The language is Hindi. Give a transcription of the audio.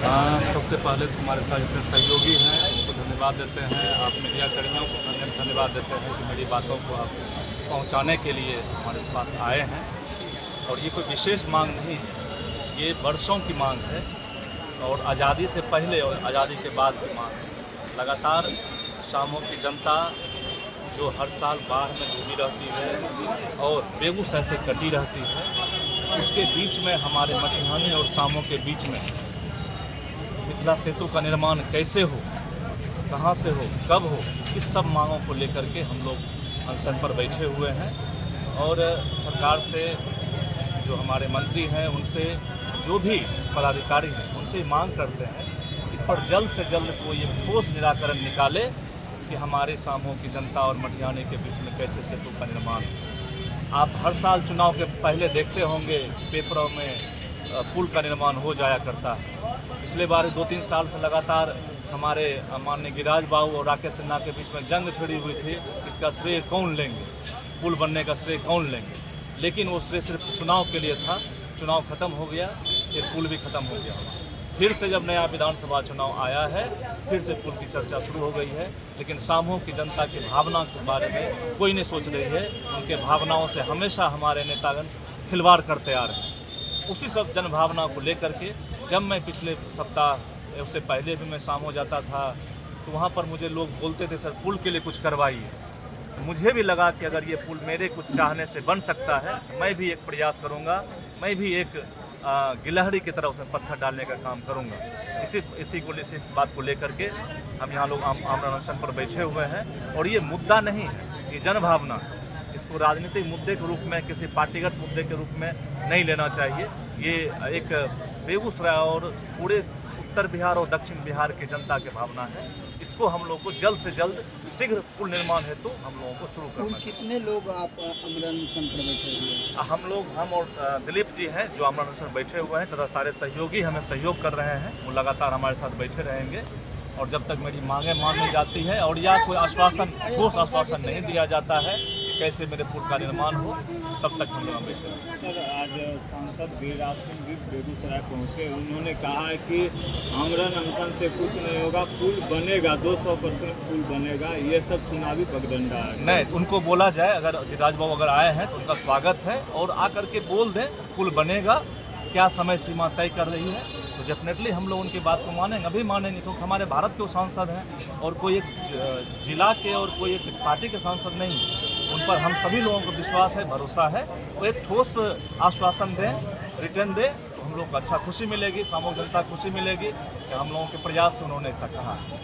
सबसे पहले तो हमारे साथ जितने सहयोगी हैं उनको धन्यवाद देते हैं। आप मीडिया कर्मियों को धन्यवाद देते हैं कि मेरी बातों को आप पहुंचाने के लिए हमारे पास आए हैं। और ये कोई विशेष मांग नहीं है, ये वर्षों की मांग है और आज़ादी से पहले और आज़ादी के बाद की मांग है। लगातार शामों की जनता जो हर साल बाढ़ में डूबी रहती है और बेगूसराय से कटी रहती है, उसके बीच में हमारे मटिहानी और शामों के बीच में मिथिला सेतु का निर्माण कैसे हो, कहाँ से हो, कब हो, इस सब मांगों को लेकर के हम लोग अनशन पर बैठे हुए हैं। और सरकार से जो हमारे मंत्री हैं, उनसे जो भी पदाधिकारी हैं, उनसे मांग करते हैं इस पर जल्द से जल्द कोई एक ठोस निराकरण निकाले कि हमारे शामों की जनता और मटिहानी के बीच में कैसे सेतु का निर्माण हो। आप हर साल चुनाव के पहले देखते होंगे पेपरों में पुल का निर्माण हो जाया करता है। पिछले बार 2-3 साल से लगातार हमारे माननीय गिरिराज बाबू और राकेश सिन्हा के बीच में जंग छिड़ी हुई थी, इसका श्रेय कौन लेंगे, पुल बनने का श्रेय कौन लेंगे। लेकिन वो श्रेय सिर्फ चुनाव के लिए था, चुनाव खत्म हो गया, फिर पुल भी खत्म हो गया। फिर से जब नया विधानसभा चुनाव आया है, फिर से पुल की चर्चा शुरू हो गई है। लेकिन शामों की जनता की भावना के बारे में कोई नहीं सोच रही है। उनके भावनाओं से हमेशा हमारे नेतागण खिलवाड़ करते आ रहे हैं। उसी सब जन भावना को लेकर के जब मैं पिछले सप्ताह, उससे पहले भी मैं शामों जाता था, तो वहाँ पर मुझे लोग बोलते थे सर पुल के लिए कुछ करवाइए। मुझे भी लगा कि अगर ये पुल मेरे कुछ चाहने से बन सकता है, मैं भी एक प्रयास करूँगा, मैं भी एक गिलहरी की तरह उसमें पत्थर डालने का काम करूँगा। इसी बात को लेकर के हम यहाँ लोग आमरण अनशन पर बैठे हुए हैं। और ये मुद्दा नहीं है, ये जन भावना है। इसको राजनीतिक मुद्दे के रूप में, किसी पार्टीगत मुद्दे के रूप में नहीं लेना चाहिए। ये एक बेगूसराय और पूरे उत्तर बिहार और दक्षिण बिहार की जनता की भावना है। इसको हम लोग को जल्द से जल्द शीघ्र पुल निर्माण हेतु हम लोगों को शुरू करना है। कितने लोग आप आमरण अनशन पर बैठे हुए हैं? हम और दिलीप जी हैं जो आमरण अनशन बैठे हुए हैं, तथा सारे सहयोगी हमें सहयोग कर रहे हैं। वो लगातार हमारे साथ बैठे रहेंगे और जब तक मेरी मांगें मान ली जाती है और या कोई आश्वासन, ठोस आश्वासन नहीं दिया जाता है कि कैसे मेरे पुल का निर्माण हो, तब तक हम लोग बैठे रहेंगे। सर, आज सांसद गिरिराज सिंह भी बेगूसराय पहुंचे, उन्होंने कहा है कि आमरण अनशन से कुछ नहीं होगा, पुल बनेगा, 200% पुल बनेगा, ये सब चुनावी पगडंडा है। नहीं, उनको बोला जाए, अगर गिरिराज बाबू अगर आए हैं तो उनका स्वागत है और आकर के बोल दें पुल बनेगा। क्या समय सीमा तय कर रही है तो डेफिनेटली हम लोग उनकी बात को मानेंगे, अभी मानेंगे, क्योंकि हमारे भारत के वो सांसद हैं और कोई एक जिला के और कोई एक पार्टी के सांसद नहीं है। उन पर हम सभी लोगों को विश्वास है, भरोसा है। वो एक ठोस आश्वासन दें, रिटर्न दें, तो हम लोग को अच्छा खुशी मिलेगी, शामों जनता खुशी मिलेगी कि हम लोगों के प्रयास से उन्होंने ऐसा कहा है।